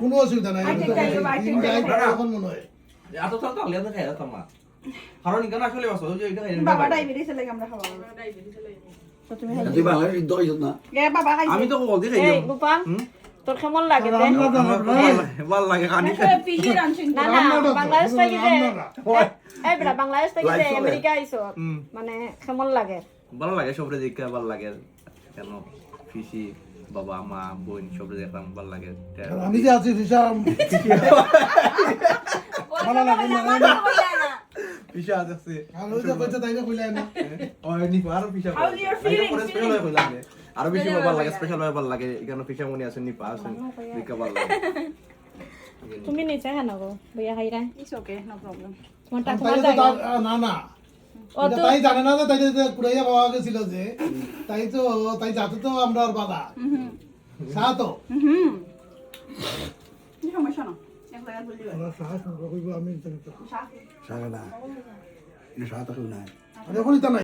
কোনো অসুবিধা নাই এখন মনে হয় এত তো তাহলে আমি খাই রাখতাম না কারণ এখানে আসলে বাস ওই যে এটা খাই বাবা ডায়াবেটিস লাগে আমরা খাওয়া ডায়াবেটিস লাগে তো তুমি তুই বাংলা সিদ্ধ খাইছ না এ বাবা খাইছে আমি তো বলতে খাই এই গোপাল তোর কেমন লাগে তে ভালো লাগে খানি পিহি রানছেন না না বাংলাদেশ থেকে যে এই বড় বাংলাদেশ থেকে যে আমেরিকা আইছো মানে কেমন লাগে ভালো লাগে সবরে দেখতে ভালো লাগে কেন ফিসি বাবা মা বোন সবরে দেখলাম ভালো লাগে আমি যে আছি ফিসাম ভালো লাগে না ফিসা আছে আর ওই যে কইতে তাইলে কইলাই না ওই নি আর ফিসা স্পেশাল হয়ে কইলাম আরো বেশি ভালো লাগে স্পেশাল হয়ে ভালো লাগে এখানে ফিসা মনি আছে নি পাস দেখতে ভালো লাগে তুমি নিচে হ্যাঁ না গো বইয়া খাইরা ইটস ওকে নো প্রবলেম তোমার টাকা তাই দাও তো না না তাই জানে না যে তাই যে কুড়াইয়া পাওয়া গেছিল যে তাই যাতে তো আমরা আর বাধা সাত সমস্যা না এক জায়গায় বললি সাহস কইব আমি সারা না এটা সাথে না এখনই তা নাই